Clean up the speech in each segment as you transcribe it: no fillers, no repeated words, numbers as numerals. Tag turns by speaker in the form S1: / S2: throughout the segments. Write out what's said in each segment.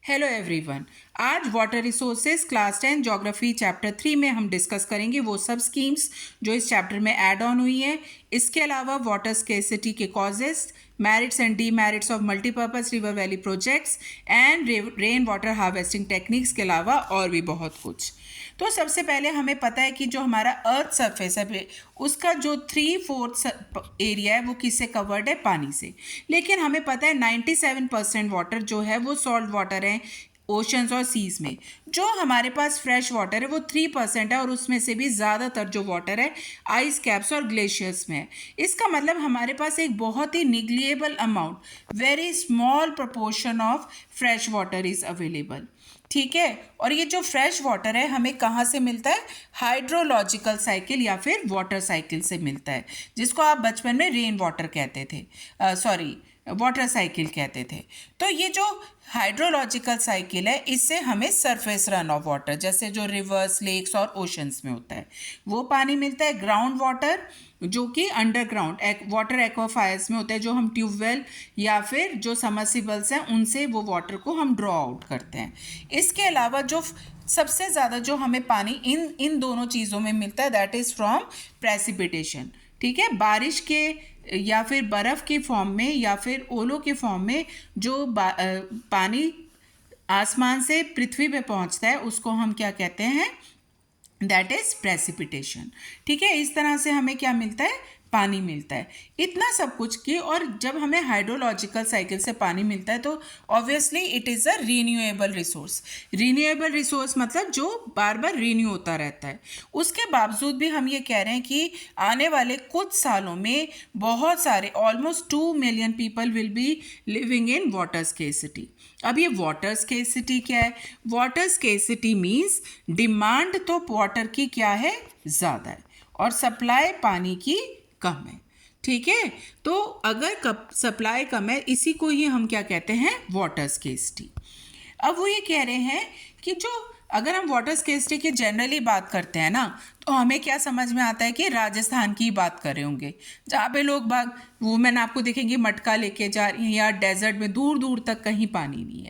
S1: Hello everyone. आज water resources class 10 geography chapter 3 में हम डिस्कस करेंगे वो सब स्कीम्स जो इस चैप्टर में ऐड ऑन हुई हैं। इसके अलावा वाटर स्केर्सिटी के causes, merits and demerits of multipurpose river valley projects and rain water harvesting techniques के अलावा और भी बहुत कुछ। तो सबसे पहले हमें पता है कि जो हमारा अर्थ सरफेस है उसका जो 3/4 एरिया है वो किससे कवर्ड है? पानी से। लेकिन हमें पता है 97% वाटर जो है वो सॉल्ट वाटर है ओशंस और सीज में। जो हमारे पास फ्रेश वाटर है वो 3% है और उसमें से भी ज़्यादातर जो वाटर है आइस कैप्स और ग्लेशियर्स में है। इसका मतलब हमारे पास एक बहुत ही negligible amount, very small proportion of fresh water is available. ठीक है। और ये जो फ्रेश वाटर है हमें कहाँ से मिलता है? हाइड्रोलॉजिकल साइकिल या फिर वाटर साइकिल से मिलता है, जिसको आप बचपन में रेन वाटर कहते थे, वाटर साइकिल कहते थे। तो ये जो हाइड्रोलॉजिकल साइकिल है इससे हमें सरफेस रन ऑफ वाटर, जैसे जो रिवर्स, लेक्स और ओशंस में होता है, वो पानी मिलता है। ग्राउंड वाटर जो कि अंडरग्राउंड वाटर एक्वाफायर्स में होता है, जो हम ट्यूबवेल या फिर जो समरसिबल्स हैं उनसे वो वाटर को हम ड्रॉ आउट करते हैं। इसके अलावा जो सबसे ज़्यादा जो हमें पानी इन दोनों चीज़ों में मिलता है दैट इज़ फ्रॉम प्रेसिपिटेशन। ठीक है। बारिश के या फिर बर्फ़ के फॉर्म में या फिर ओलों के फॉर्म में जो पानी आसमान से पृथ्वी पे पहुंचता है उसको हम क्या कहते हैं? That is precipitation. ठीक है। इस तरह से हमें क्या मिलता है? पानी मिलता है। इतना सब कुछ की, और जब हमें हाइड्रोलॉजिकल साइकिल से पानी मिलता है तो obviously it is a renewable resource. Renewable resource मतलब जो बार बार रीन्यू होता रहता है। उसके बावजूद भी हम ये कह रहे हैं कि आने वाले कुछ सालों में बहुत सारे almost 2 million people will be living in water scarcity. अब ये वाटर स्केर्सिटी क्या है? वाटर स्केर्सिटी मीन्स डिमांड तो वाटर की क्या है? ज़्यादा है और सप्लाई पानी की कम है। ठीक है। तो अगर सप्लाई कम है, इसी को ही हम क्या कहते हैं? Water scarcity. अब वो ये कह रहे हैं कि जो अगर हम वाटर स्केर्सिटी की जनरली बात करते हैं ना, तो हमें क्या समझ में आता है कि राजस्थान की बात कर रहे होंगे, जहाँ पे लोग बाग वुमेन आपको दिखेंगे मटका लेके जा रही हैं, या डेजर्ट में दूर दूर तक कहीं पानी नहीं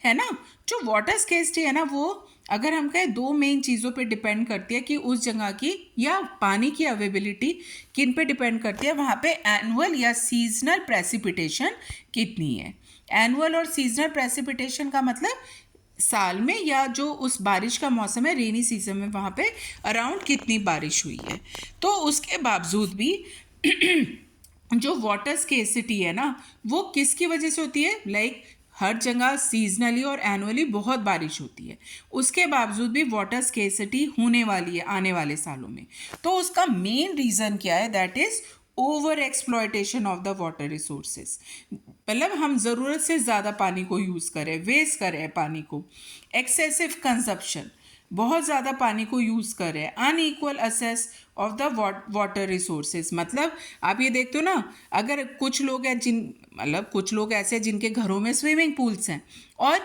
S1: है ना। जो वाटर स्केर्सिटी है ना, वो अगर हम कहें 2 मेन चीज़ों पे डिपेंड करती है कि उस जगह की या पानी की अवेलेबिलिटी किन पे डिपेंड करती है। वहाँ पे एनुअल या सीजनल प्रेसिपिटेशन कितनी है। एनुअल और सीजनल प्रेसिपिटेशन का मतलब साल में या जो उस बारिश का मौसम है, रेनी सीजन में, वहाँ पे अराउंड कितनी बारिश हुई है। तो उसके बावजूद भी जो वाटर स्केर्सिटी है ना, वो किसकी वजह से होती है? लाइक हर जगह सीजनली और एनुअली बहुत बारिश होती है, उसके बावजूद भी वाटर स्केर्सिटी होने वाली है आने वाले सालों में। तो उसका मेन रीज़न क्या है? That is over exploitation of the water resources. मतलब हम ज़रूरत से ज़्यादा पानी को यूज़ करें, वेस्ट करें पानी को। एक्सेसिव कंजप्शन, बहुत ज़्यादा पानी को यूज़ करें। Unequal assess of the water resources, मतलब आप ये देखते हो ना, अगर कुछ लोग हैं कुछ लोग ऐसे हैं जिनके घरों में स्विमिंग पूल्स हैं, और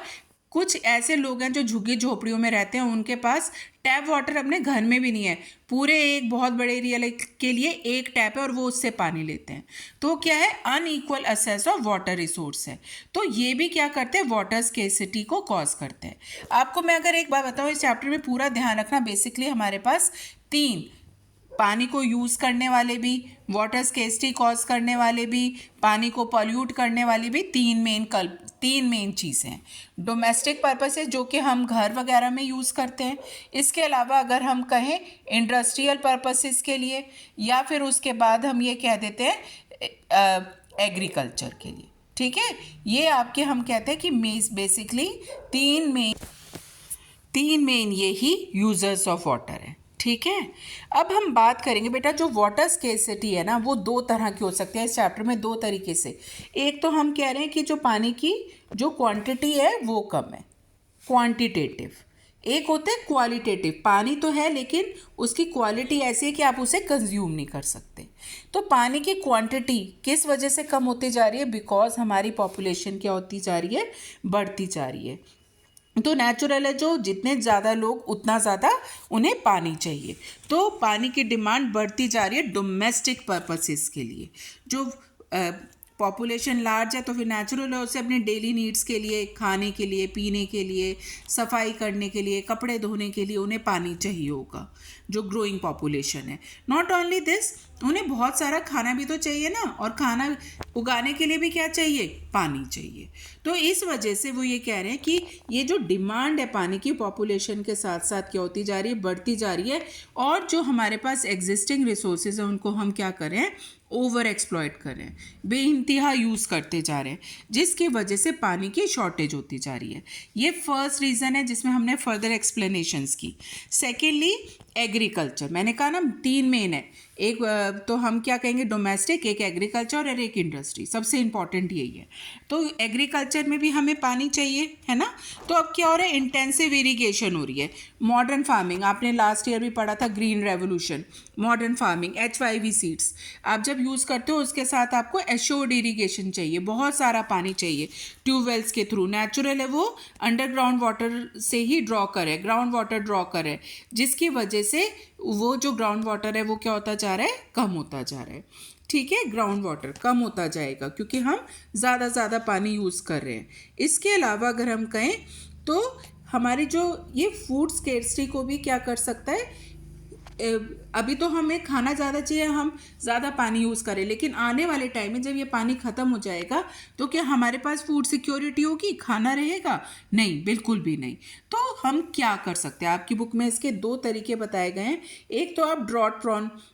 S1: कुछ ऐसे लोग हैं जो झुग्गी झोपड़ियों में रहते हैं, उनके पास टैप वाटर अपने घर में भी नहीं है। पूरे एक बहुत बड़े एरिया के लिए एक टैप है और वो उससे पानी लेते हैं। तो क्या है? Unequal assess of water resource है। तो ये भी क्या करते हैं? वाटर स्केर्सिटी को कॉज करते हैं। आपको मैं अगर एक बात बताऊँ, इस चैप्टर में पूरा ध्यान रखना, बेसिकली हमारे पास 3 पानी को यूज़ करने वाले भी, वाटर स्केर्सिटी कॉज करने वाले भी, पानी को पॉल्यूट करने वाली भी 3 मेन चीज़ें हैं। डोमेस्टिक पर्पसेस जो कि हम घर वगैरह में यूज़ करते हैं। इसके अलावा अगर हम कहें इंडस्ट्रियल पर्पसेस के लिए, या फिर उसके बाद हम ये कह देते हैं एग्रीकल्चर के लिए। ठीक है। ये आपके हम कहते हैं कि बेसिकली 3 मेन ये ही यूजर्स ऑफ वाटर है। ठीक है। अब हम बात करेंगे बेटा, जो वाटर स्केर्सिटी है ना, वो 2 तरह की हो सकती है इस चैप्टर में, 2 तरीके से। एक तो हम कह रहे हैं कि जो पानी की जो क्वांटिटी है वो कम है, क्वांटिटेटिव। एक होता है क्वालिटेटिव, पानी तो है लेकिन उसकी क्वालिटी ऐसी है कि आप उसे कंज्यूम नहीं कर सकते। तो पानी की क्वांटिटी किस वजह से कम होती जा रही है? बिकॉज हमारी पॉपुलेशन क्या होती जा रही है? बढ़ती जा रही है। तो नेचुरल है, जो जितने ज़्यादा लोग उतना ज़्यादा उन्हें पानी चाहिए। तो पानी की डिमांड बढ़ती जा रही है डोमेस्टिक पर्पसेस के लिए। जो पॉपुलेशन लार्ज है तो फिर नेचुरल है उसे अपने डेली नीड्स के लिए, खाने के लिए, पीने के लिए, सफाई करने के लिए, कपड़े धोने के लिए उन्हें पानी चाहिए होगा, जो ग्रोइंग पॉपुलेशन है। नॉट ओनली दिस, उन्हें बहुत सारा खाना भी तो चाहिए ना, और खाना उगाने के लिए भी क्या चाहिए, पानी चाहिए। तो इस वजह से वो ये कह रहे हैं कि ये जो डिमांड है पानी की पॉपुलेशन के साथ साथ क्या होती जा रही है, बढ़ती जा रही है, और जो हमारे पास एग्जिस्टिंग रिसोर्सेज हैं उनको हम क्या करें, ओवर एक्सप्लॉइट कर रहे हैं, बेइंतहा यूज़ करते जा रहे हैं, जिसकी वजह से पानी की शॉर्टेज होती जा रही है। ये फर्स्ट रीज़न है जिसमें हमने फर्दर एक्सप्लेनेशंस की। सेकेंडली एग्रीकल्चर, मैंने कहा ना 3 मेन है, एक तो हम क्या कहेंगे डोमेस्टिक, एक एग्रीकल्चर और एक इंडस्ट्री, सबसे इंपॉर्टेंट यही है। तो एग्रीकल्चर में भी हमें पानी चाहिए, है ना। तो अब क्या हो रहा है, इंटेंसिव इरीगेशन हो रही है, मॉडर्न फार्मिंग, आपने लास्ट ईयर भी पढ़ा था green revolution, modern farming, HYV seeds आप जब यूज़ करते हो उसके साथ आपको एश्योर्ड इरीगेशन चाहिए, बहुत सारा पानी चाहिए ट्यूबवेल्स के थ्रू। नेचुरल है वो अंडरग्राउंड वाटर से ही ड्रॉ करे, ग्राउंड वाटर ड्रॉ करे, जिसकी वजह से वो जो ग्राउंड वाटर है वो क्या होता जा रहा है, कम होता जा रहा है। ठीक है, ग्राउंड वाटर कम होता जाएगा क्योंकि हम ज़्यादा पानी यूज़ कर रहे हैं। इसके अलावा अगर हम कहें तो हमारी जो ये फूड स्केर्सिटी को भी क्या कर सकता है, अभी तो हमें खाना ज़्यादा चाहिए, हम ज़्यादा पानी यूज़ करें, लेकिन आने वाले टाइम में जब ये पानी ख़त्म हो जाएगा तो क्या हमारे पास फूड सिक्योरिटी होगी, खाना रहेगा? नहीं, बिल्कुल भी नहीं। तो हम क्या कर सकते हैं, आपकी बुक में इसके 2 तरीके बताए गए हैं। एक तो आप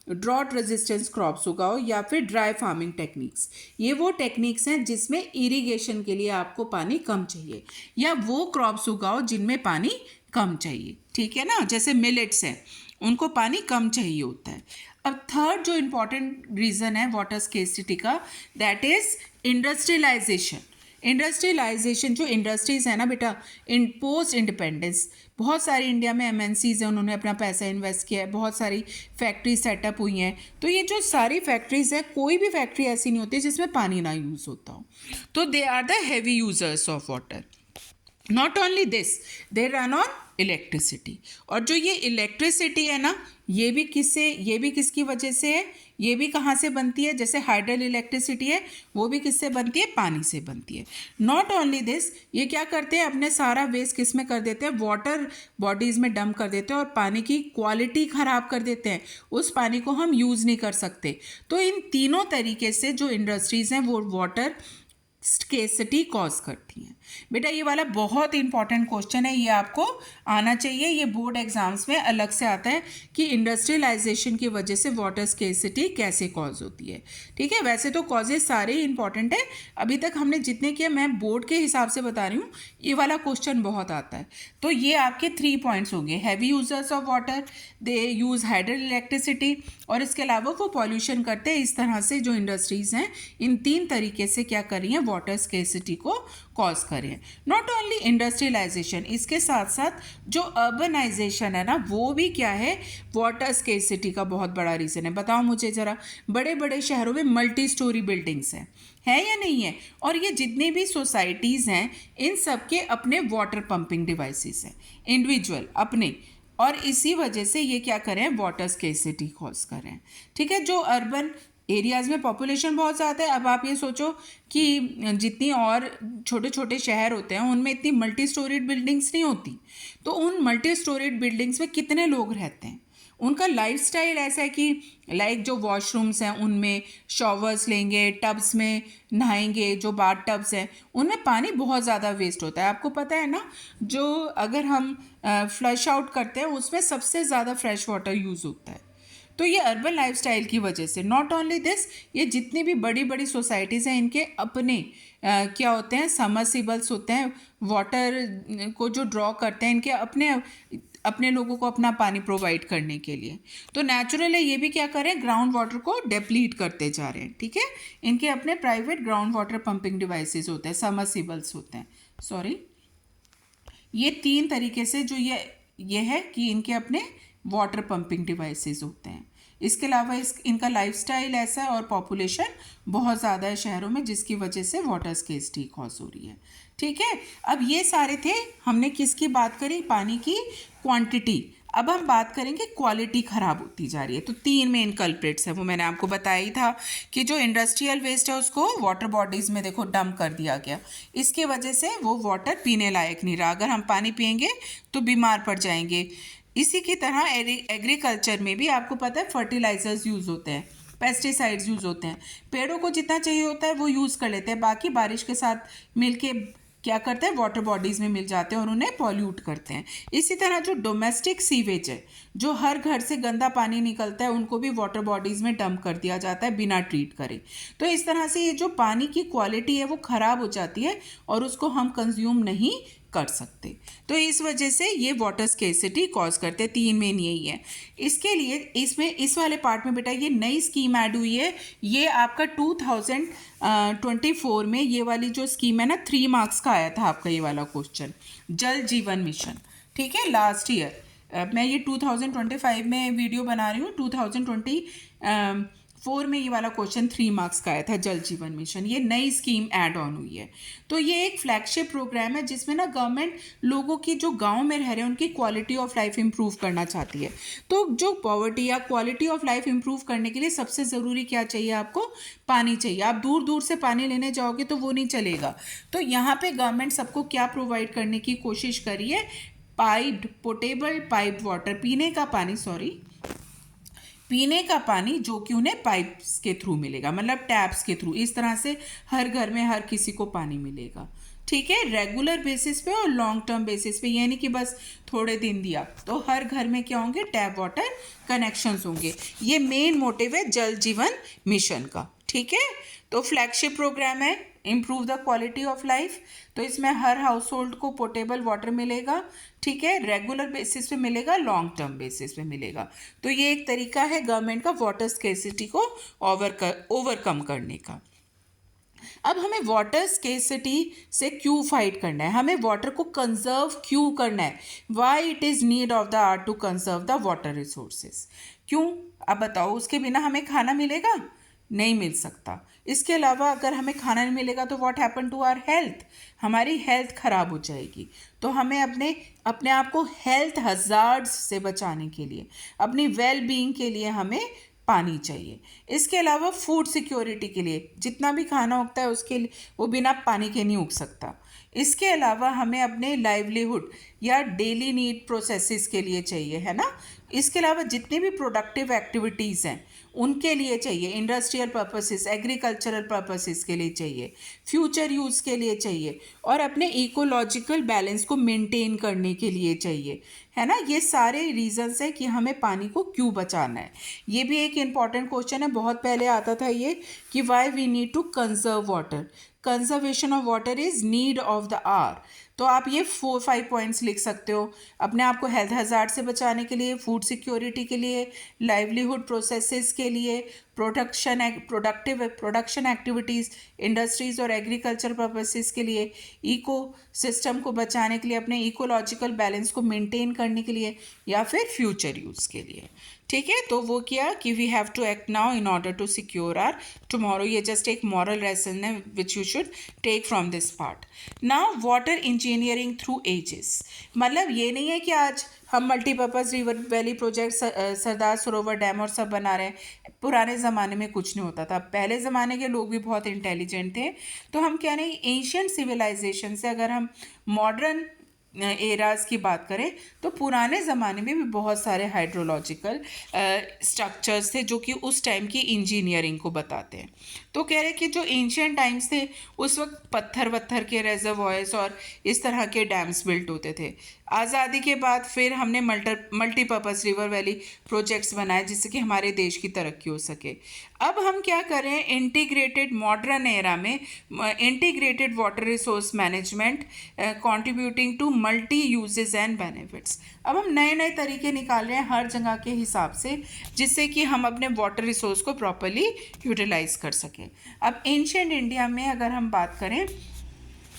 S1: ड्रॉट रेजिस्टेंस क्रॉप्स उगाओ, या फिर ड्राई फार्मिंग टेक्निक्स। ये वो टेक्निक्स हैं जिसमें इरीगेशन के लिए आपको पानी कम चाहिए, या वो क्रॉप्स उगाओ जिनमें पानी कम चाहिए। ठीक है ना, जैसे मिलेट्स हैं, उनको पानी कम चाहिए होता है। अब थर्ड जो इम्पॉर्टेंट रीज़न है वाटर स्केर्सिटी का, दैट इज़ इंडस्ट्रियलाइजेशन। इंडस्ट्रियलाइजेशन, जो इंडस्ट्रीज़ है ना बेटा, इन पोस्ट इंडिपेंडेंस बहुत सारी इंडिया में MNCs हैं, उन्होंने अपना पैसा इन्वेस्ट किया है, बहुत सारी फैक्ट्री सेटअप हुई हैं। तो ये जो सारी फैक्ट्रीज़ हैं, कोई भी फैक्ट्री ऐसी नहीं होती जिसमें पानी ना यूज़ होता हो। तो they are the heavy users of water. Not only this, they run on electricity. और जो ये इलेक्ट्रिसिटी है ना, ये भी किसकी वजह से है, ये भी कहाँ से बनती है, जैसे हाइडल इलेक्ट्रिसिटी है वो भी किससे बनती है, पानी से बनती है। नॉट ओनली दिस, ये क्या करते हैं, अपने सारा वेस्ट किस में कर देते हैं, वाटर बॉडीज़ में डंप कर देते हैं, और पानी की क्वालिटी ख़राब कर देते हैं, उस पानी को हम यूज़ नहीं कर सकते। तो इन तीनों तरीके से जो इंडस्ट्रीज़ हैं वो वाटर स्केर्सिटी कॉज करती हैं। बेटा ये वाला बहुत इंपॉर्टेंट क्वेश्चन है, ये आपको आना चाहिए, ये बोर्ड एग्जाम्स में अलग से आता है कि इंडस्ट्रियलाइजेशन की वजह से वाटर स्केर्सिटी कैसे कॉज होती है। ठीक है, वैसे तो कॉजेज सारे ही इंपॉर्टेंट है, अभी तक हमने जितने किए मैं बोर्ड के हिसाब से बता रही हूँ, ये वाला क्वेश्चन बहुत आता है। तो ये आपके 3 पॉइंट्स होंगे, heavy users of water, they use hydel electricity, और इसके अलावा वो पॉल्यूशन करते हैं। इस तरह से जो इंडस्ट्रीज़ हैं इन 3 तरीके से क्या कर रही हैं, वाटर स्केर्सिटी को कॉज करें। नॉट ओनली इंडस्ट्रियलाइजेशन, इसके साथ साथ जो अर्बनाइजेशन है ना, वो भी क्या है, वाटर स्केर्सिटी का बहुत बड़ा रीज़न है। बताओ मुझे ज़रा, बड़े बड़े शहरों में मल्टी स्टोरी बिल्डिंग्स हैं, है या नहीं है? और ये जितनी भी सोसाइटीज़ हैं इन सब के अपने वाटर पंपिंग डिवाइसेस हैं, इंडिविजुअल अपने, और इसी वजह से ये क्या करें, वाटर स्केर्सिटी कॉज करें। ठीक है, जो अर्बन एरियाज़ में पॉपुलेशन बहुत ज़्यादा है। अब आप ये सोचो कि जितनी और छोटे छोटे शहर होते हैं उनमें इतनी मल्टी स्टोरीड बिल्डिंग्स नहीं होती, तो उन मल्टी स्टोरीड बिल्डिंग्स में कितने लोग रहते हैं, उनका लाइफस्टाइल ऐसा है कि लाइक जो वॉशरूम्स हैं उनमें शॉवर्स लेंगे, टब्स में नहाएंगे, जो बाथ टब्स हैं उनमें पानी बहुत ज़्यादा वेस्ट होता है। आपको पता है ना, जो अगर हम फ्लश आउट करते हैं उसमें सबसे ज़्यादा फ्रेश वाटर यूज़ होता है। तो ये अर्बन लाइफस्टाइल की वजह से। नॉट ओनली दिस, ये जितनी भी बड़ी बड़ी सोसाइटीज़ हैं इनके अपने क्या होते हैं, सबमर्सिबल्स होते हैं, वाटर को जो ड्रॉ करते हैं, इनके अपने लोगों को अपना पानी प्रोवाइड करने के लिए। तो नेचुरल है, ये भी क्या करें, ग्राउंड वाटर को डिप्लीट करते जा रहे हैं। ठीक है, इनके अपने private ground water pumping devices होते हैं, सबमर्सिबल्स होते हैं, सॉरी। ये 3 तरीके से जो ये है कि इनके अपने वाटर पंपिंग डिवाइसेस होते हैं। इसके अलावा इनका लाइफस्टाइल ऐसा है और पॉपुलेशन बहुत ज़्यादा है शहरों में, जिसकी वजह से वाटर स्केर्सिटी कॉज हो रही है। ठीक है, अब ये सारे थे, हमने किसकी बात करी, पानी की क्वांटिटी। अब हम बात करेंगे क्वालिटी ख़राब होती जा रही है। तो 3 मेन कल्प्रिट्स है, वो मैंने आपको बताया ही था कि जो इंडस्ट्रियल वेस्ट है उसको वाटर बॉडीज़ में देखो डंप कर दिया गया, इसके वजह से वो वाटर पीने लायक नहीं रहा। अगर हम पानी पियेंगे तो बीमार पड़ जाएंगे। इसी की तरह एग्रीकल्चर में भी आपको पता है फर्टिलाइजर्स यूज़ होते हैं, पेस्टिसाइड्स यूज़ होते हैं। पेड़ों को जितना चाहिए होता है वो यूज़ कर लेते हैं, बाकी बारिश के साथ मिलके क्या करते हैं वाटर बॉडीज़ में मिल जाते हैं और उन्हें पॉल्यूट करते हैं। इसी तरह जो डोमेस्टिक सीवेज है, जो हर घर से गंदा पानी निकलता है, उनको भी वाटर बॉडीज़ में डंप कर दिया जाता है बिना ट्रीट करे। तो इस तरह से ये जो पानी की क्वालिटी है वो ख़राब हो जाती है और उसको हम कंज्यूम नहीं कर सकते। तो इस वजह से ये वाटर स्केर्सिटी कॉज करते हैं। 3 मेन यही है। इसके लिए इसमें इस वाले पार्ट में बेटा ये नई स्कीम ऐड हुई है। ये आपका 2024 में ये वाली जो स्कीम है ना 3 मार्क्स का आया था आपका ये वाला क्वेश्चन, जल जीवन मिशन, ठीक है, लास्ट ईयर। मैं ये 2025 में वीडियो बना रही हूँ, 2024 में ये वाला क्वेश्चन 3 मार्क्स का आया था, जल जीवन मिशन। ये नई स्कीम ऐड ऑन हुई है। तो ये एक फ्लैगशिप प्रोग्राम है जिसमें ना गवर्नमेंट लोगों की जो गांव में रह रहे हैं उनकी क्वालिटी ऑफ लाइफ इंप्रूव करना चाहती है। तो जो पॉवर्टी या क्वालिटी ऑफ लाइफ इंप्रूव करने के लिए सबसे ज़रूरी क्या चाहिए आपको? पानी चाहिए। आप दूर दूर से पानी लेने जाओगे तो वो नहीं चलेगा। तो यहाँ पे गवर्नमेंट सबको क्या प्रोवाइड करने की कोशिश करी है? पाइप्ड पोर्टेबल पाइप वाटर, पीने का पानी जो कि उन्हें पाइप्स के थ्रू मिलेगा, मतलब टैप्स के थ्रू। इस तरह से हर घर में हर किसी को पानी मिलेगा, ठीक है, रेगुलर बेसिस पे और लॉन्ग टर्म बेसिस पे। यानी कि बस थोड़े दिन दिया तो हर घर में क्या होंगे? टैप वाटर कनेक्शंस होंगे। ये मेन मोटिव है जल जीवन मिशन का, ठीक है। तो फ्लैगशिप प्रोग्राम है improve the quality of life. तो इसमें हर हाउस होल्ड को पोर्टेबल वाटर मिलेगा, ठीक है, रेगुलर बेसिस पे मिलेगा, लॉन्ग टर्म बेसिस पे मिलेगा। तो ये एक तरीका है गवर्नमेंट का वाटर स्केर्सिटी को ओवरकम करने का। अब हमें वाटर स्केर्सिटी से क्यों फाइट करना है? हमें वाटर को कंजर्व क्यों करना है? Why it is need of the hour to conserve the water resources? क्यों? अब बताओ, उसके बिना हमें खाना मिलेगा? नहीं मिल सकता। इसके अलावा अगर हमें खाना नहीं मिलेगा तो what happen to our health? हमारी हेल्थ ख़राब हो जाएगी। तो हमें अपने आप को हेल्थ हज़ार्ड्स से बचाने के लिए, अपनी वेल बीइंग के लिए हमें पानी चाहिए। इसके अलावा फूड सिक्योरिटी के लिए, जितना भी खाना उगता है उसके लिए वो बिना पानी के नहीं उग सकता। इसके अलावा हमें अपने लाइवलीहुड या डेली नीड प्रोसेसेस के लिए चाहिए, है ना। इसके अलावा जितने भी प्रोडक्टिव एक्टिविटीज़ हैं उनके लिए चाहिए, इंडस्ट्रियल पर्पसेस, एग्रीकल्चरल पर्पसेस के लिए चाहिए, फ्यूचर यूज़ के लिए चाहिए, और अपने इकोलॉजिकल बैलेंस को मेंटेन करने के लिए चाहिए, है ना। ये सारे रीजंस है कि हमें पानी को क्यों बचाना है। ये भी एक इम्पॉर्टेंट क्वेश्चन है, बहुत पहले आता था ये, कि why we need to conserve water. Conservation of water is need of the hour. तो आप ये 4-5 पॉइंट्स लिख सकते हो अपने आप को हेल्थ हज़ार्ड से बचाने के लिए, फूड सिक्योरिटी के लिए, लाइवलीहुड प्रोसेसेस के लिए, प्रोडक्शन एक्टिविटीज़, इंडस्ट्रीज़ और एग्रीकल्चर पर्पसेस के लिए, इको सिस्टम को बचाने के लिए, अपने इकोलॉजिकल बैलेंस को मेंटेन करने के लिए, या फिर फ्यूचर यूज़ के लिए, ठीक है। तो वो किया कि we have to act now in order to secure our tomorrow. ये जस्ट एक मॉरल लेसन है which you should take from this part. Now water engineering through ages, मतलब ये नहीं है कि आज हम multipurpose river valley project, Sardar Sarovar dam और सब बना रहे हैं। पुराने ज़माने में कुछ नहीं होता था, पहले ज़माने के लोग भी बहुत इंटेलिजेंट थे। तो हम कह रहे हैं एंशियंट सिविलाइजेशन से अगर हम मॉडर्न एराज की बात करें तो पुराने ज़माने में भी बहुत सारे हाइड्रोलॉजिकल स्ट्रक्चर्स थे जो कि उस टाइम की इंजीनियरिंग को बताते हैं। तो कह रहे कि जो एंशियंट टाइम्स थे उस वक्त पत्थर के रेजर्वॉयर्स और इस तरह के डैम्स बिल्ट होते थे। आज़ादी के बाद फिर हमने मल्टीपर्पज़ रिवर वैली प्रोजेक्ट्स बनाए जिससे कि हमारे देश की तरक्की हो सके। अब हम क्या कर रहे हैं, इंटीग्रेटेड मॉडर्न एरा में integrated water resource management contributing to multi uses and benefits. अब हम नए नए तरीके निकाल रहे हैं हर जगह के हिसाब से जिससे कि हम अपने वाटर रिसोर्स को प्रॉपर्ली यूटिलाइज कर सकें। अब एंशिएंट इंडिया में अगर हम बात करें,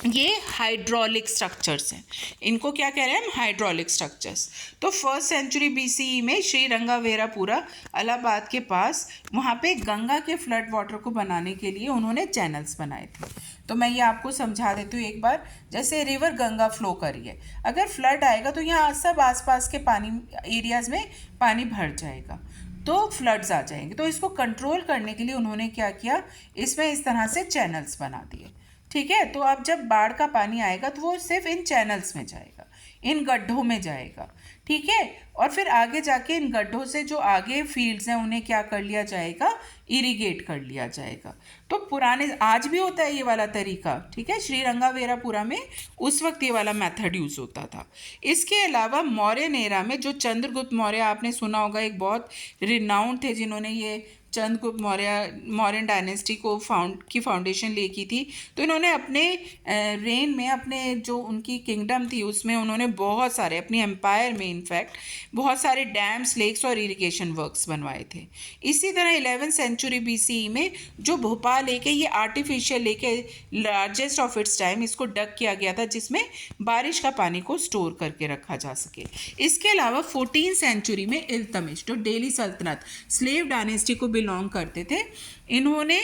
S1: ये हाइड्रोलिक स्ट्रक्चर्स हैं। इनको क्या कह रहे हैं हम? Hydraulic structures. तो 1st सेंचुरी BCE में श्री रंगावेरापुरा इलाहाबाद के पास, वहाँ पे गंगा के फ्लड वाटर को बनाने के लिए उन्होंने चैनल्स बनाए थे। तो मैं ये आपको समझा देती हूँ एक बार। जैसे रिवर गंगा फ्लो कर रही है, अगर फ्लड आएगा तो यहाँ सब आसपास के पानी एरियाज में पानी भर जाएगा, तो फ्लड्स आ जाएंगे। तो इसको कंट्रोल करने के लिए उन्होंने क्या किया, इसमें इस तरह से चैनल्स बना दिए। ठीक है, तो अब जब बाढ़ का पानी आएगा तो वो सिर्फ इन चैनल्स में जाएगा, इन गड्ढों में जाएगा। ठीक है, और फिर आगे जाके इन गड्ढों से जो आगे फील्ड्स हैं उन्हें क्या कर लिया जाएगा, इरिगेट कर लिया जाएगा। तो पुराने, आज भी होता है ये वाला तरीका। ठीक है, श्रीरंगावेरापुरा में उस वक्त ये वाला मेथड यूज़ होता था। इसके अलावा मौर्यन एरा में जो चंद्रगुप्त मौर्य, आपने सुना होगा, एक बहुत रिनाउंड थे जिन्होंने ये चंद्रगुप्त मौर्यन डायनेस्टी को फाउंडेशन ले की थी। तो इन्होंने अपने रेन में, अपने जो उनकी किंगडम थी उसमें उन्होंने बहुत सारे, अपनी एम्पायर में इनफैक्ट बहुत सारे डैम्स, लेक्स और इरिगेशन वर्क्स बनवाए थे। इसी तरह 11th सेंचुरी BCE में जो भोपाल लेक है, ये आर्टिफिशियल लेक है, लार्जेस्ट ऑफ इट्स टाइम, इसको डग किया गया था जिसमें बारिश का पानी को स्टोर करके रखा जा सके। इसके अलावा 14th सेंचुरी में इल्तमिश, जो दिल्ली सल्तनत स्लेव डायनेस्टी को बिलोंग करते थे, इन्होंने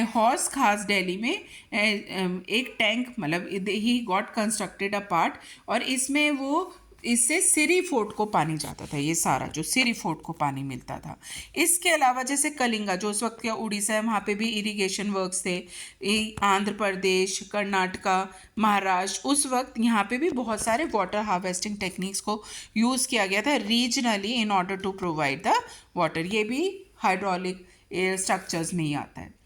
S1: हौस खास दिल्ली में एक टैंक, मतलब he got constructed a part, और इसमें वो, इससे सिरी फोर्ट को पानी जाता था, ये सारा जो सिरी फोर्ट को पानी मिलता था। इसके अलावा जैसे कलिंगा, जो उस वक्त का उड़ीसा है, वहाँ पे भी इरिगेशन वर्क्स थे। आंध्र प्रदेश, कर्नाटका, महाराष्ट्र, उस वक्त यहाँ पे भी बहुत सारे वाटर हार्वेस्टिंग टेक्निक्स को यूज़ किया गया था regionally in order to provide the water. ये भी हाइड्रोलिक स्ट्रक्चर्स में ही आता है।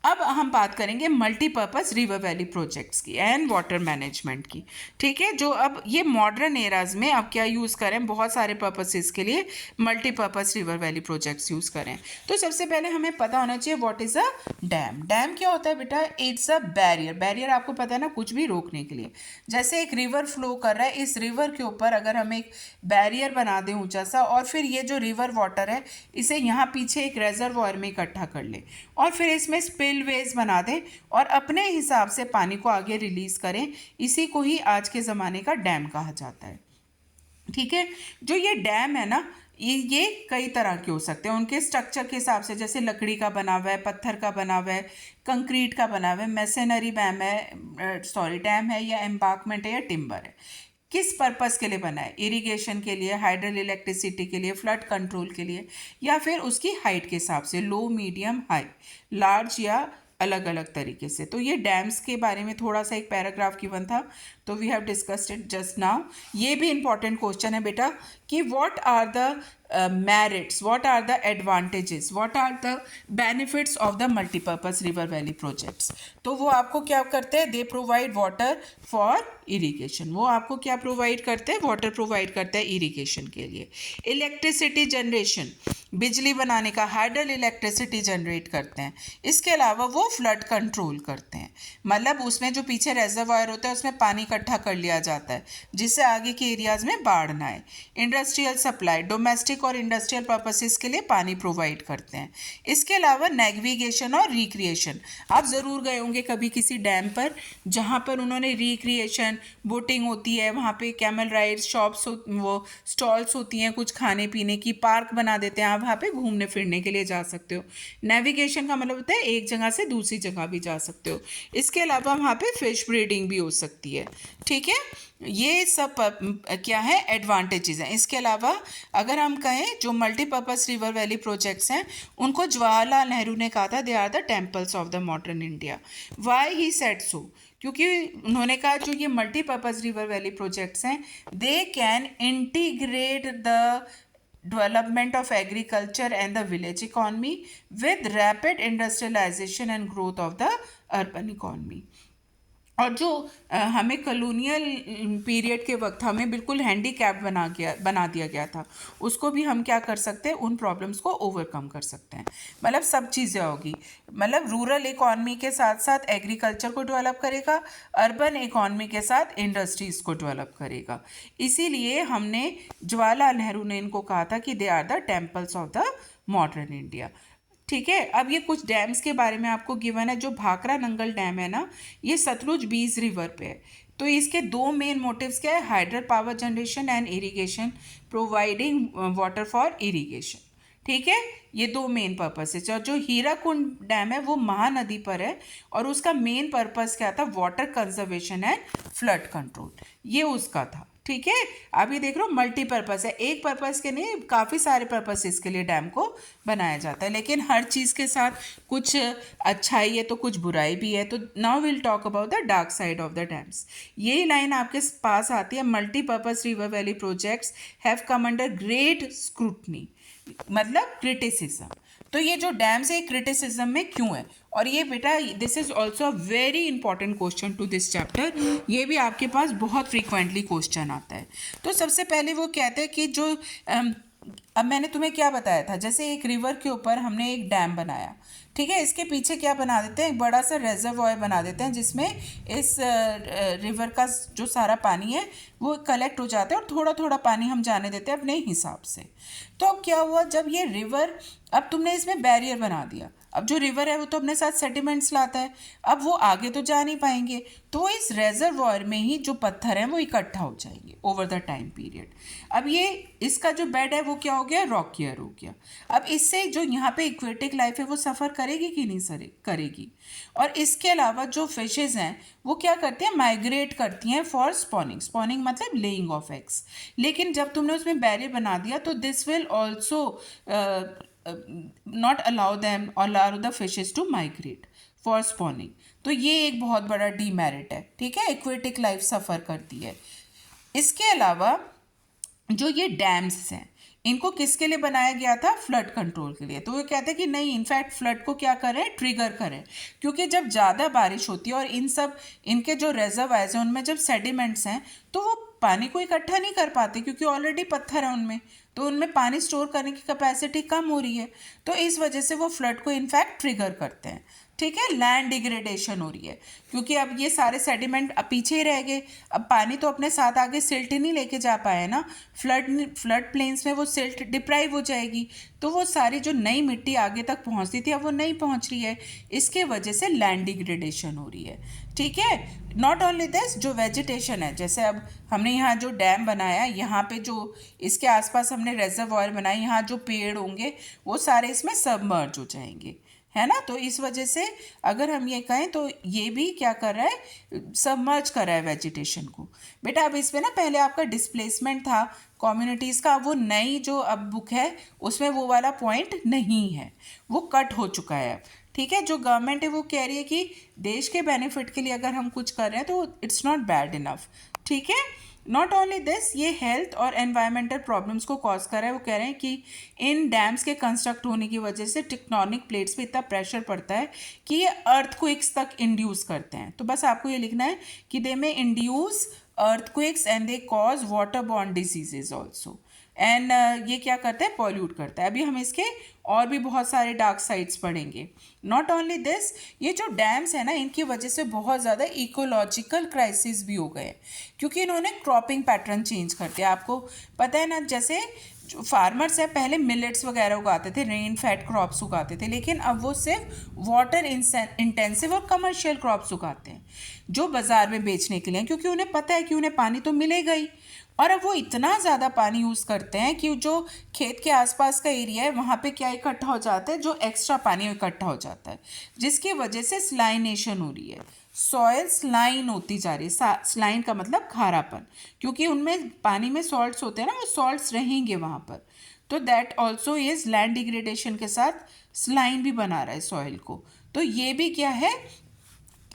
S1: अब हम बात करेंगे मल्टीपर्पज़ रिवर वैली प्रोजेक्ट्स की एंड वाटर मैनेजमेंट की। ठीक है, जो अब ये मॉडर्न एराज में अब क्या यूज़ करें, बहुत सारे पर्पसेस के लिए multipurpose river valley projects use करें। तो सबसे पहले हमें पता होना चाहिए what is a dam. Dam क्या होता है बेटा, इट्स अ बैरियर। बैरियर आपको पता है ना, कुछ भी रोकने के लिए। जैसे एक रिवर फ्लो कर रहा है, इस रिवर के ऊपर अगर हम एक बैरियर बना दें ऊंचा सा, और फिर ये जो रिवर वाटर है इसे यहाँ पीछे एक रेजर्वॉयर में इकट्ठा कर ले, और फिर इसमें स्पिलवेज बना दें और अपने हिसाब से पानी को आगे रिलीज करें, इसी को ही आज के ज़माने का डैम कहा जाता है। ठीक है, जो ये डैम है ना, ये कई तरह के हो सकते हैं उनके स्ट्रक्चर के हिसाब से। जैसे लकड़ी का बना हुआ है, पत्थर का बना हुआ है, कंक्रीट का बना हुआ है, मैसनरी डैम है, डैम है, या एम्बार्कमेंट है, या टिम्बर है। किस पर्पस के लिए बना है, इरिगेशन के लिए, हाइडल इलेक्ट्रिसिटी के लिए, फ्लड कंट्रोल के लिए, या फिर उसकी हाइट के हिसाब से, लो, मीडियम, हाई, लार्ज, या अलग अलग तरीके से। तो ये डैम्स के बारे में थोड़ा सा एक पैराग्राफ गिवन था, तो we have discussed it just now. ये भी इंपॉर्टेंट क्वेश्चन है बेटा कि what are the merits, what are the advantages, what are the benefits of the multipurpose river valley projects। तो वो आपको क्या करते हैं, they provide water for irrigation. वो आपको क्या प्रोवाइड करते हैं, वाटर प्रोवाइड करते हैं इरिगेशन के लिए। इलेक्ट्रिसिटी जनरेशन, बिजली बनाने का, हाइडल इलेक्ट्रिसिटी जनरेट करते हैं। इसके अलावा वो फ्लड कंट्रोल करते हैं, मतलब उसमें जो पीछे रेजर्वायर होता है उसमें पानी इकट्ठा कर लिया जाता है जिससे आगे के एरियाज में बाढ़ ना आए। इंडस्ट्रियल सप्लाई, डोमेस्टिक और इंडस्ट्रियल पर्पसेस के लिए पानी प्रोवाइड करते हैं। इसके अलावा नेविगेशन और रिक्रिएशन, आप ज़रूर गए होंगे कभी किसी डैम पर जहाँ पर उन्होंने रिक्रिएशन, बोटिंग होती है, वहाँ पे कैमल राइड्स, शॉप्स, वो स्टॉल्स होती हैं कुछ खाने पीने की, पार्क बना देते हैं, आप वहाँ पे घूमने फिरने के लिए जा सकते हो। नेविगेशन का मतलब होता है एक जगह से दूसरी जगह भी जा सकते हो। इसके अलावा वहाँ पे फिश ब्रीडिंग भी हो सकती है। ठीक है, ये सब क्या है, एडवांटेजेस हैं। इसके अलावा अगर हम कहें जो मल्टीपर्पज़ रिवर वैली प्रोजेक्ट्स हैं उनको जवाहरलाल नेहरू ने कहा था they are the temples of the modern India. Why he said so, क्योंकि उन्होंने कहा जो ये मल्टीपर्पज़ रिवर वैली प्रोजेक्ट्स हैं they can integrate the development of agriculture and the village economy with rapid industrialization and growth of the urban economy। और जो हमें colonial period के वक्त हमें बिल्कुल हैंडीकैप बना दिया गया था, उसको भी हम क्या कर सकते हैं, उन प्रॉब्लम्स को ओवरकम कर सकते हैं। मतलब सब चीज़ें होगी, मतलब रूरल इकॉनमी के साथ साथ एग्रीकल्चर को डेवलप करेगा, अर्बन इकॉनमी के साथ इंडस्ट्रीज़ को डेवलप करेगा। इसीलिए हमने जवाहरलाल नेहरू ने इनको कहा था कि they are the temples of the modern India. ठीक है, अब ये कुछ डैम्स के बारे में आपको गिवन है। जो भाखड़ा नंगल डैम है ना, ये सतलुज बीस रिवर पे है। तो इसके दो मेन मोटिव्स क्या है, hydro power generation and irrigation, providing water for irrigation. ठीक है, ये दो मेन पर्पस है। और जो हीराकुंड डैम है वो महानदी पर है और उसका मेन पर्पस क्या था, water conservation and flood control, ये उसका था। ठीक है, अब ये देख रहे हो मल्टीपर्पस है, एक पर्पस के नहीं, काफ़ी सारे पर्पसेस के लिए डैम को बनाया जाता है, लेकिन हर चीज़ के साथ कुछ अच्छाई है तो कुछ बुराई भी है। तो now will talk about the dark side of the dams. यही लाइन आपके पास आती है, multipurpose river valley projects have come under great scrutiny, मतलब क्रिटिसिज्म। तो ये जो डैम्स है क्रिटिसिज्म में क्यों है, और ये बेटा this is also a very important question to this chapter, ये भी आपके पास बहुत फ्रीक्वेंटली क्वेश्चन आता है। तो सबसे पहले वो कहते हैं कि जो अब मैंने तुम्हें क्या बताया था, जैसे एक रिवर के ऊपर हमने एक डैम बनाया, ठीक है, इसके पीछे क्या बना देते हैं, एक बड़ा सा रेजर्वॉयर बना देते हैं जिसमें इस रिवर का जो सारा पानी है वो कलेक्ट हो जाता है और थोड़ा थोड़ा पानी हम जाने देते हैं अपने हिसाब से। तो अब क्या हुआ, जब ये रिवर, अब तुमने इसमें बैरियर बना दिया, अब जो रिवर है वो तो अपने साथ सेडिमेंट्स लाता है, अब वो आगे तो जा नहीं पाएंगे, तो इस रेजर्वॉयर में ही जो पत्थर हैं वो इकट्ठा हो जाएंगे ओवर द टाइम पीरियड। अब ये इसका जो बेड है वो क्या हो गया, रॉकियर हो गया। अब इससे जो यहाँ पे एक्वेटिक लाइफ है वो सफ़र करेगी कि नहीं करेगी। और इसके अलावा जो फिशेज हैं वो क्या करती हैं, माइग्रेट करती हैं फॉर स्पॉनिंग, स्पॉनिंग मतलब लेइंग ऑफ एग्स। लेकिन जब तुमने उसमें बैरियर बना दिया तो this will also not allow them और allow the fishes to migrate for spawning. तो ये एक बहुत बड़ा डीमेरिट है, ठीक है, एक्वेटिक लाइफ सफ़र करती है। इसके अलावा जो ये डैम्स हैं इनको किसके लिए बनाया गया था, फ्लड कंट्रोल के लिए। तो वो कहते हैं कि नहीं, इनफैक्ट फ्लड को क्या करें, ट्रिगर करें, क्योंकि जब ज़्यादा बारिश होती है और इन सब इनके जो रिजर्वायर्स हैं उनमें जब सेडिमेंट्स हैं तो वो पानी को इकट्ठा नहीं कर पाते क्योंकि ऑलरेडी पत्थर है उनमें, तो उनमें पानी स्टोर करने की कैपेसिटी कम हो रही है, तो इस वजह से वो फ्लड को इनफैक्ट ट्रिगर करते हैं। ठीक है, लैंड डिग्रेडेशन हो रही है क्योंकि अब ये सारे सेडिमेंट अब पीछे ही रह गए, अब पानी तो अपने साथ आगे सिल्ट ही नहीं लेके जा पाए ना, फ्लड प्लेन्स में वो सिल्ट डिप्राइव हो जाएगी, तो वो सारी जो नई मिट्टी आगे तक पहुंचती थी अब वो नहीं पहुंच रही है, इसके वजह से लैंड डिग्रेडेशन हो रही है। ठीक है, नॉट ओनली दिस, जो वेजिटेशन है, जैसे अब हमने यहाँ जो डैम बनाया, यहाँ पे जो इसके आसपास हमने रेजर्वॉयर बनाए, यहाँ जो पेड़ होंगे वो सारे इसमें सबमर्ज हो जाएंगे, है ना। तो इस वजह से अगर हम ये कहें तो ये भी क्या कर रहा है, सबमर्ज कर रहा है वेजिटेशन को। बेटा अब इसमें ना पहले आपका डिस्प्लेसमेंट था कम्युनिटीज़ का, वो नई जो अब बुक है उसमें वो वाला पॉइंट नहीं है, वो कट हो चुका है। ठीक है, जो गवर्नमेंट है वो कह रही है कि देश के बेनिफिट के लिए अगर हम कुछ कर रहे हैं तो इट्स नॉट बैड इनफ। ठीक है, नॉट ओनली दिस, ये हेल्थ और एनवायरमेंटल प्रॉब्लम्स को कॉज कर रहा है। वो कह रहे हैं कि इन डैम्स के कंस्ट्रक्ट होने की वजह से टेक्टोनिक प्लेट्स पे इतना प्रेशर पड़ता है कि ये अर्थक्वेक्स तक इंड्यूस करते हैं। तो बस आपको ये लिखना है कि दे में induce earthquakes and they cause water borne diseases also, and ये क्या करता है, पॉल्यूट करता है। अभी हम इसके और भी बहुत सारे डार्क साइड्स पढ़ेंगे। नॉट ओनली दिस, ये जो डैम्स है ना इनकी वजह से बहुत ज़्यादा इकोलॉजिकल क्राइसिस भी हो गए क्योंकि इन्होंने क्रॉपिंग पैटर्न चेंज कर दिया। आपको पता है ना, जैसे जो फार्मर्स है पहले मिलेट्स वगैरह उगाते थे, रेन फेड क्रॉप्स उगाते थे, लेकिन अब वो सिर्फ वाटर इंटेंसिव और कमर्शियल क्रॉप्स उगाते हैं जो बाज़ार में बेचने के लिए, क्योंकि उन्हें पता है कि उन्हें पानी तो मिलेगा ही, और अब वो इतना ज़्यादा पानी यूज़ करते हैं कि जो खेत के आसपास का एरिया है वहाँ पे क्या इकट्ठा हो जाता है, जो एक्स्ट्रा पानी इकट्ठा हो जाता है, जिसकी वजह से स्लाइनेशन हो रही है, सॉयल स्लाइन होती जा रही है। स्लाइन का मतलब खारापन, क्योंकि उनमें पानी में सॉल्ट्स होते हैं ना, वो सॉल्ट्स रहेंगे वहाँ पर, तो that also is land degradation के साथ स्लाइन भी बना रहा है सॉइल को। तो ये भी क्या है,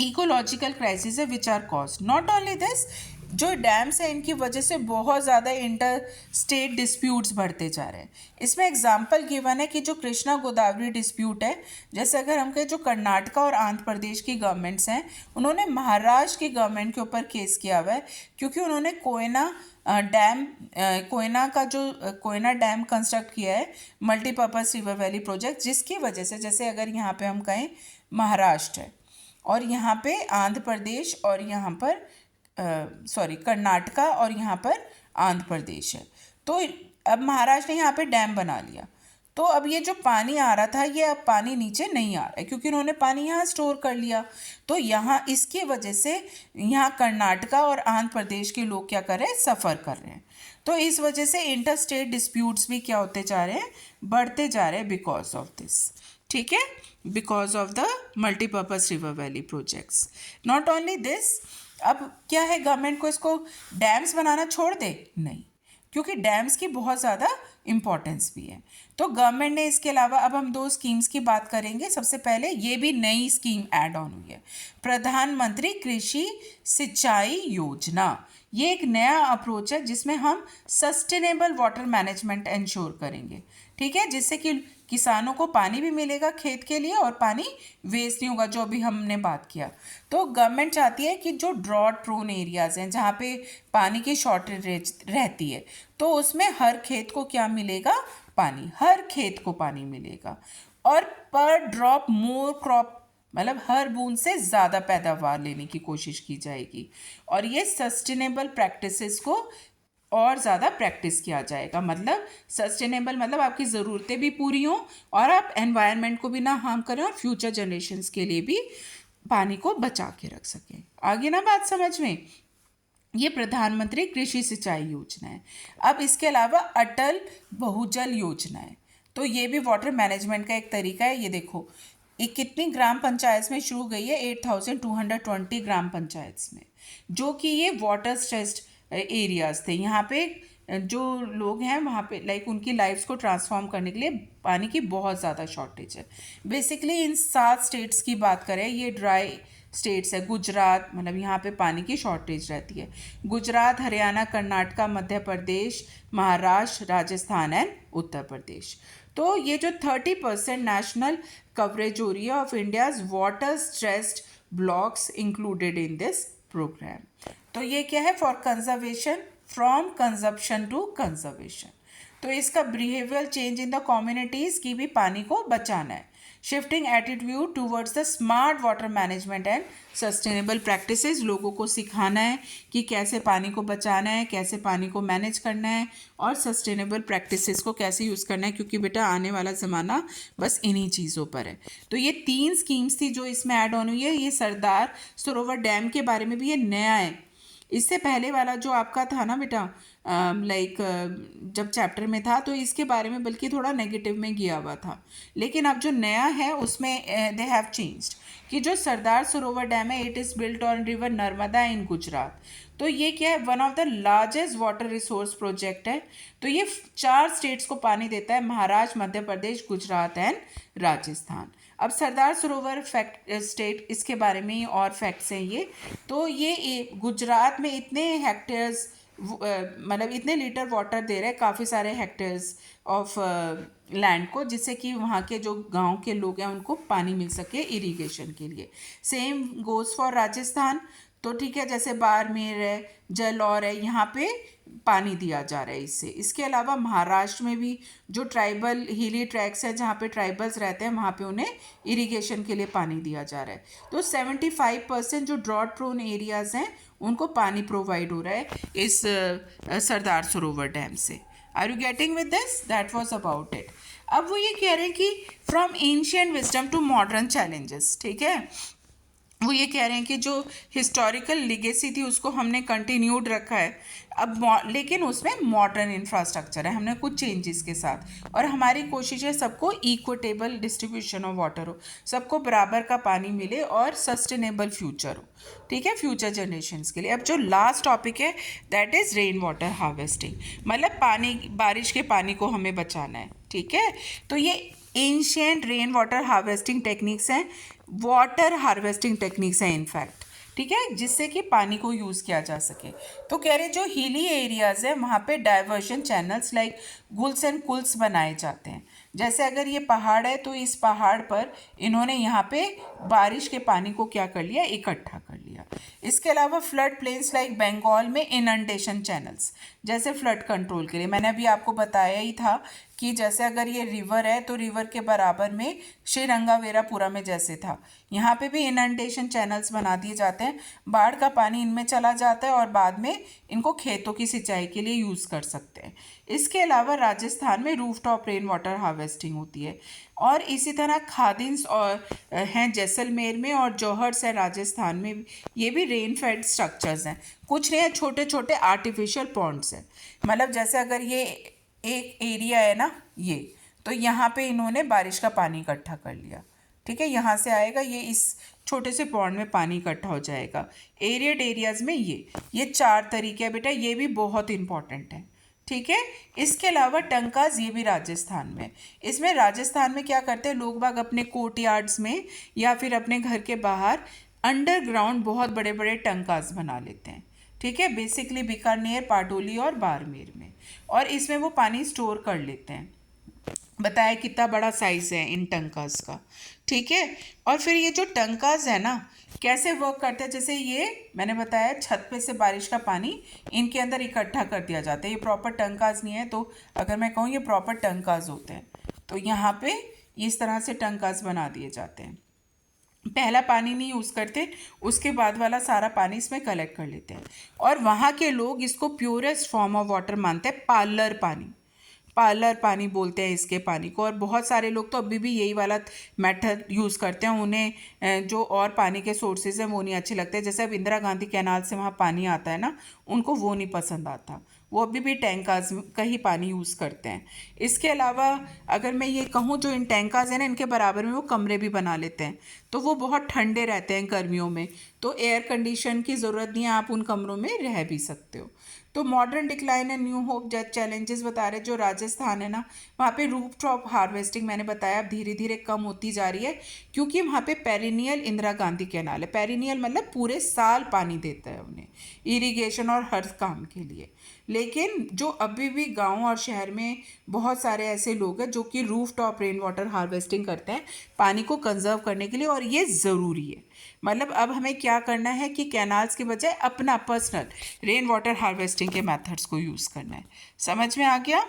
S1: इकोलॉजिकल क्राइसिस है which are cause. Not only this, जो डैम्स है इनकी वजह से बहुत ज़्यादा इंटर स्टेट डिस्प्यूट्स बढ़ते जा रहे हैं। इसमें एग्जांपल गिवन है कि जो कृष्णा गोदावरी डिस्प्यूट है, जैसे अगर हम कहें जो कर्नाटका और आंध्र प्रदेश की गवर्नमेंट्स हैं उन्होंने महाराष्ट्र की गवर्नमेंट के ऊपर केस किया हुआ है क्योंकि उन्होंने कोयना डैम कंस्ट्रक्ट किया है, मल्टीपर्पज़ रिवर वैली प्रोजेक्ट, जिसकी वजह से जैसे अगर यहाँ पे हम कहें महाराष्ट्र है और यहाँ पे आंध्र प्रदेश और यहाँ पर कर्नाटका और यहाँ पर आंध्र प्रदेश है, तो अब महाराष्ट्र ने यहाँ पे डैम बना लिया, तो अब ये जो पानी आ रहा था ये अब पानी नीचे नहीं आ रहा है क्योंकि उन्होंने पानी यहाँ स्टोर कर लिया। तो यहाँ इसकी वजह से यहाँ कर्नाटका और आंध्र प्रदेश के लोग क्या कर रहे हैं, सफ़र कर रहे हैं। तो इस वजह से इंटर स्टेट डिस्प्यूट्स भी क्या होते जा रहे हैं, बढ़ते जा रहे हैं बिकॉज ऑफ दिस। ठीक है, because of the multipurpose river valley projects. Not only this, अब क्या है, गवर्नमेंट को इसको डैम्स बनाना छोड़ दे, नहीं, क्योंकि डैम्स की बहुत ज़्यादा इम्पॉर्टेंस भी है। तो गवर्नमेंट ने इसके अलावा, अब हम 2 स्कीम्स की बात करेंगे। सबसे पहले ये भी नई स्कीम ऐड ऑन हुई है, प्रधानमंत्री कृषि सिंचाई योजना। ये एक नया अप्रोच है जिसमें हम सस्टेनेबल वाटर मैनेजमेंट इंश्योर करेंगे। ठीक है, जिससे कि किसानों को पानी भी मिलेगा खेत के लिए और पानी वेस्ट नहीं होगा, जो भी हमने बात किया। तो गवर्नमेंट चाहती है कि जो ड्रॉट प्रोन एरियाज़ हैं जहाँ पे पानी की शॉर्टेज रहती है, तो उसमें हर खेत को क्या मिलेगा, पानी, हर खेत को पानी मिलेगा। और पर ड्रॉप मोर क्रॉप, मतलब हर बूंद से ज़्यादा पैदावार लेने की कोशिश की जाएगी। और ये सस्टेनेबल प्रैक्टिसेस को और ज़्यादा प्रैक्टिस किया जाएगा। मतलब सस्टेनेबल मतलब आपकी ज़रूरतें भी पूरी हों और आप एनवायरनमेंट को भी ना हार्म करें और फ्यूचर जनरेशन्स के लिए भी पानी को बचा के रख सकें। आगे ना बात समझ में, ये प्रधानमंत्री कृषि सिंचाई योजना है। अब इसके अलावा अटल बहुजल योजना है, तो ये भी वाटर मैनेजमेंट का एक तरीका है। ये देखो ये कितनी ग्राम पंचायत में शुरू गई है, 8220 ग्राम पंचायत में, जो कि ये वाटर स्ट्रेस्ड एरियाज़ थे। यहाँ पे जो लोग हैं वहाँ पे लाइक उनकी लाइफ्स को ट्रांसफॉर्म करने के लिए पानी की बहुत ज़्यादा शॉर्टेज है। बेसिकली इन 7 स्टेट्स की बात करें, ये ड्राई स्टेट्स है। गुजरात, मतलब यहाँ पे पानी की शॉर्टेज रहती है। गुजरात, हरियाणा, कर्नाटका, मध्य प्रदेश, महाराष्ट्र, राजस्थान एंड उत्तर प्रदेश। तो ये जो 30% नेशनल कवरेज हो रही है of India's water stressed blocks included in this programme. तो ये क्या है, for conservation, from consumption to conservation. तो इसका behavioural change in the communities की भी पानी को बचाना है। Shifting attitude towards the smart water management and sustainable practices, लोगों को सिखाना है कि कैसे पानी को बचाना है, कैसे पानी को मैनेज करना है और सस्टेनेबल प्रैक्टिसेस को कैसे यूज़ करना है, क्योंकि बेटा आने वाला ज़माना बस इन्हीं चीज़ों पर है। तो ये 3 स्कीम्स थी जो इसमें ऐड ऑन हुई है। ये सरदार सरोवर डैम के बारे में भी ये नया है। इससे पहले वाला जो आपका था ना बेटा, लाइक जब चैप्टर में था तो इसके बारे में बल्कि थोड़ा नेगेटिव में गया हुआ था, लेकिन अब जो नया है उसमें दे हैव चेंज्ड कि जो सरदार सरोवर डैम है, it is built on river Narmada in Gujarat. तो ये क्या है, one of the largest water resource project है। तो ये 4 स्टेट्स को पानी देता है, महाराष्ट्र, मध्य प्रदेश, गुजरात एंड राजस्थान। अब सरदार सरोवर फैक्ट स्टेट, इसके बारे में ही और फैक्ट्स हैं ये। तो ये गुजरात में इतने हेक्टेयर्स, मतलब इतने लीटर वाटर दे रहे हैं, काफ़ी सारे हेक्टेयर्स ऑफ लैंड को, जिससे कि वहाँ के जो गांव के लोग हैं उनको पानी मिल सके इरिगेशन के लिए। Same goes for Rajasthan. तो ठीक है, जैसे बाड़मेर है, जलौर है, यहाँ पे पानी दिया जा रहा है इससे। इसके अलावा महाराष्ट्र में भी जो ट्राइबल हिली ट्रैक्स हैं जहाँ पे ट्राइबल्स रहते हैं, वहाँ पे उन्हें इरिगेशन के लिए पानी दिया जा रहा है। तो 75% जो ड्रॉट प्रोन एरियाज़ हैं उनको पानी प्रोवाइड हो रहा है इस सरदार सरोवर डैम से। Are you getting with this? That was about it. अब वो ये कह रहे हैं कि from ancient wisdom to modern challenges, ठीक है, वो ये कह रहे हैं कि जो हिस्टोरिकल लिगेसी थी उसको हमने कंटिन्यूड रखा है अब, लेकिन उसमें मॉडर्न इंफ्रास्ट्रक्चर है, हमने कुछ चेंजेस के साथ। और हमारी कोशिश है सबको इक्विटेबल डिस्ट्रीब्यूशन ऑफ वाटर हो, सबको बराबर का पानी मिले और सस्टेनेबल फ्यूचर हो, ठीक है, फ्यूचर जनरेशन्स के लिए। अब जो लास्ट टॉपिक है that is rain water harvesting, मतलब पानी, बारिश के पानी को हमें बचाना है, ठीक है। तो ये ancient rain water harvesting techniques हैं, वाटर हार्वेस्टिंग टेक्निक्स हैं इनफैक्ट, ठीक है, जिससे कि पानी को यूज़ किया जा सके। तो कह रहे जो हिली एरियाज़ है वहाँ पे diversion channels like Gul's and कुल्स बनाए जाते हैं। जैसे अगर ये पहाड़ है तो इस पहाड़ पर इन्होंने यहाँ पे बारिश के पानी को क्या कर लिया, इकट्ठा कर लिया। इसके अलावा फ्लड प्लेन्स लाइक बंगाल में इनंडेशन चैनल्स, जैसे फ्लड कंट्रोल के लिए मैंने अभी आपको बताया ही था कि जैसे अगर ये रिवर है तो रिवर के बराबर में श्रीरंगावेरापुरा में जैसे था, यहाँ पे भी इनंडेशन चैनल्स बना दिए जाते हैं, बाढ़ का पानी इनमें चला जाता है और बाद में इनको खेतों की सिंचाई के लिए यूज़ कर सकते हैं। इसके अलावा राजस्थान में रूफटॉप रेन वाटर हार्वेस्टिंग होती है, और इसी तरह खादिन्स और हैं जैसलमेर में, और जौहर्स है राजस्थान में, ये भी रेन फेड स्ट्रक्चर्स हैं। कुछ नहीं है, छोटे छोटे आर्टिफिशियल पॉन्ड्स हैं। मतलब जैसे अगर ये एक एरिया है ना, ये तो यहाँ पे इन्होंने बारिश का पानी इकट्ठा कर लिया, ठीक है, यहाँ से आएगा, ये इस छोटे से पॉन्ड में पानी इकट्ठा हो जाएगा। एरियड एरियाज में ये 4 तरीके हैं बेटा, ये भी बहुत इंपॉर्टेंट है, ठीक है। इसके अलावा टंकाज, ये भी राजस्थान में। इसमें राजस्थान में क्या करते हैं लोग बाग, अपने कोर्ट यार्ड्स में या फिर अपने घर के बाहर अंडरग्राउंड बहुत बड़े बड़े टंकाज बना लेते हैं, ठीक है, बेसिकली बीकानेर, पाटोली और बाड़मेर में, और इसमें वो पानी स्टोर कर लेते हैं। बताया कितना बड़ा साइज है इन टंकास का, ठीक है। और फिर ये जो टंकास है ना, कैसे वर्क करते हैं, जैसे ये मैंने बताया छत पे से बारिश का पानी इनके अंदर इकट्ठा कर दिया जाता है। ये प्रॉपर टंकास नहीं है, तो अगर मैं कहूँ ये प्रॉपर टंकास होते हैं, तो यहाँ पे इस तरह से टंकास बना दिए जाते हैं। पहला पानी नहीं यूज़ करते, उसके बाद वाला सारा पानी इसमें कलेक्ट कर लेते हैं, और वहाँ के लोग इसको प्योरेस्ट फॉर्म ऑफ वाटर मानते हैं। पार्लर पानी बोलते हैं इसके पानी को, और बहुत सारे लोग तो अभी भी यही वाला मेथड यूज़ करते हैं। उन्हें जो और पानी के सोर्सेज हैं वो नहीं अच्छे लगते, जैसे अब इंदिरा गांधी कैनाल से वहाँ पानी आता है ना, उनको वो नहीं पसंद आता, वो अभी भी टैंकाज का ही पानी यूज़ करते हैं। इसके अलावा अगर मैं ये कहूँ, जो इन टैंकाज हैं ना, इनके बराबर में वो कमरे भी बना लेते हैं, तो वो बहुत ठंडे रहते हैं गर्मियों में, तो एयर कंडीशन की ज़रूरत नहीं है, आप उन कमरों में रह भी सकते हो। तो modern decline and new hope challenges बता रहे, जो राजस्थान है ना, वहाँ पे रूफ टॉप हार्वेस्टिंग मैंने बताया अब धीरे धीरे कम होती जा रही है, क्योंकि वहाँ पे पेरिनियल इंदिरा गांधी कैनाल है। पेरिनियल मतलब पूरे साल पानी देता है उन्हें, इरिगेशन और हर काम के लिए। लेकिन जो अभी भी गांव और शहर में बहुत सारे ऐसे लोग हैं जो कि roof top rain water harvesting करते हैं पानी को कंजर्व करने के लिए, और ये ज़रूरी है। मतलब अब हमें क्या करना है कि कैनाल्स के बजाय अपना पर्सनल रेन वाटर हार्वेस्टिंग के मेथड्स को यूज़ करना है। समझ में आ गया?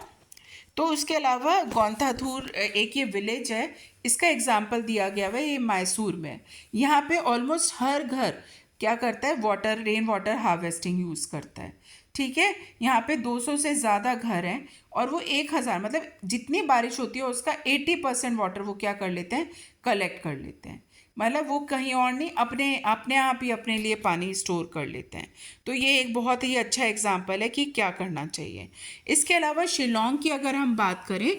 S1: तो उसके अलावा गौंथाथूर एक ये विलेज है, इसका एग्जाम्पल दिया गया है, ये मैसूर में। यहाँ पे ऑलमोस्ट हर घर क्या करता है, रेन वाटर हार्वेस्टिंग यूज़ करता है, ठीक है। यहाँ पे 200 से ज़्यादा घर हैं, और वो 1000 मतलब जितनी बारिश होती है उसका 80% वाटर वो क्या कर लेते हैं, कलेक्ट कर लेते हैं। मतलब वो कहीं और नहीं, अपने आप ही अपने लिए पानी स्टोर कर लेते हैं। तो ये एक बहुत ही अच्छा एग्जाम्पल है कि क्या करना चाहिए। इसके अलावा शिलोंग की अगर हम बात करें,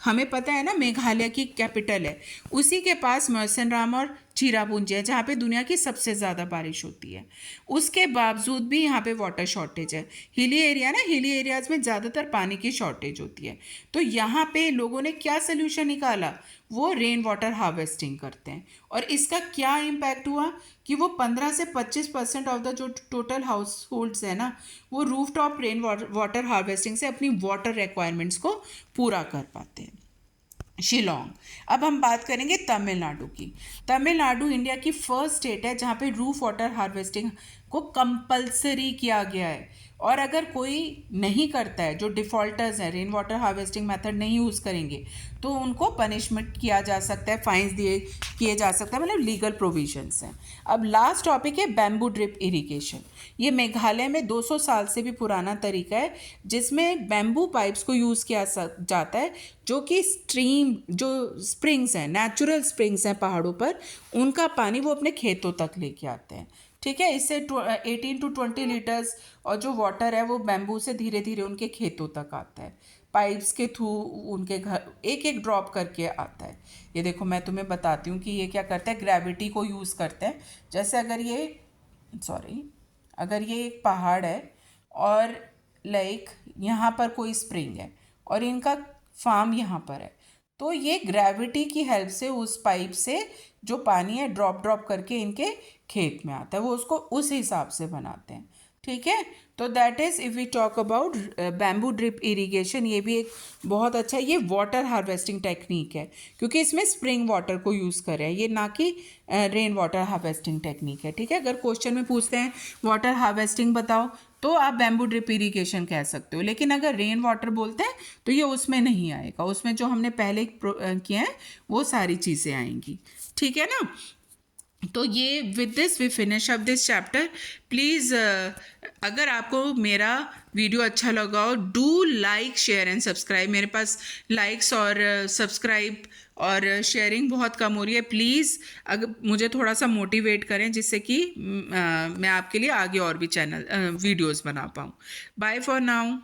S1: हमें पता है ना मेघालय की कैपिटल है, उसी के पास मौसिनराम और चिरापुंजी है, जहाँ पे दुनिया की सबसे ज़्यादा बारिश होती है। उसके बावजूद भी यहाँ पे वाटर शॉर्टेज है। हिली एरियाज़ में ज़्यादातर पानी की शॉर्टेज होती है। तो यहाँ पे लोगों ने क्या सोल्यूशन निकाला, वो रेन वाटर हार्वेस्टिंग करते हैं, और इसका क्या इम्पैक्ट हुआ कि वो 15 से 25% ऑफ द जो टोटल हाउस होल्ड्स है ना, वो roof top rain water harvesting से अपनी वाटर रिक्वायरमेंट्स को पूरा कर पाते हैं। शिलोंग। अब हम बात करेंगे तमिलनाडु की। तमिलनाडु इंडिया की फर्स्ट स्टेट है जहाँ पे रूफ वाटर हार्वेस्टिंग को कंपलसरी किया गया है, और अगर कोई नहीं करता है, जो डिफ़ॉल्टर्स हैं, रेन वाटर हार्वेस्टिंग मेथड नहीं यूज़ करेंगे, तो उनको पनिशमेंट किया जा सकता है, फाइन्स किए जा सकता है, मतलब लीगल प्रोविजंस हैं। अब लास्ट टॉपिक है बैम्बू ड्रिप इरिगेशन। ये मेघालय में 200 साल से भी पुराना तरीका है, जिसमें बैम्बू पाइप्स को यूज़ किया जाता है, जो कि जो स्प्रिंग्स हैं, नेचुरल स्प्रिंग्स हैं पहाड़ों पर, उनका पानी वो अपने खेतों तक लेके आते हैं, ठीक है। इससे 18 to 20 लीटर्स और जो वाटर है वो बैम्बू से धीरे धीरे उनके खेतों तक आता है, पाइप्स के थ्रू उनके घर एक एक ड्रॉप करके आता है। ये देखो मैं तुम्हें बताती हूँ कि ये क्या करता है, ग्रेविटी को यूज़ करते हैं। जैसे अगर ये एक पहाड़ है और लाइक यहाँ पर कोई स्प्रिंग है और इनका फार्म यहाँ पर है, तो ये ग्रेविटी की हेल्प से उस पाइप से जो पानी है ड्रॉप करके इनके खेत में आता है, वो उसको उस हिसाब से बनाते हैं, ठीक है। तो that is if we talk about bamboo drip irrigation. ये भी एक बहुत अच्छा, ये वाटर हार्वेस्टिंग टेक्निक है, क्योंकि इसमें स्प्रिंग वाटर को यूज़ कर रहे हैं, ये ना कि रेन वाटर हार्वेस्टिंग टेक्निक है, ठीक है। अगर क्वेश्चन में पूछते हैं वाटर हार्वेस्टिंग बताओ, तो आप बैम्बू ड्रिप इरिगेशन कह सकते हो। लेकिन अगर रेन वाटर बोलते हैं तो ये उसमें नहीं आएगा, उसमें जो हमने पहले किया है वो सारी चीज़ें आएंगी। ठीक है ना। तो ये with this we finish up this chapter. Please अगर आपको मेरा वीडियो अच्छा लगा हो, do like share and subscribe. मेरे पास लाइक्स और सब्सक्राइब और शेयरिंग बहुत कम हो रही है। प्लीज़ अगर मुझे थोड़ा सा मोटिवेट करें, जिससे कि मैं आपके लिए आगे और भी चैनल वीडियोज़ बना पाऊँ। Bye for now.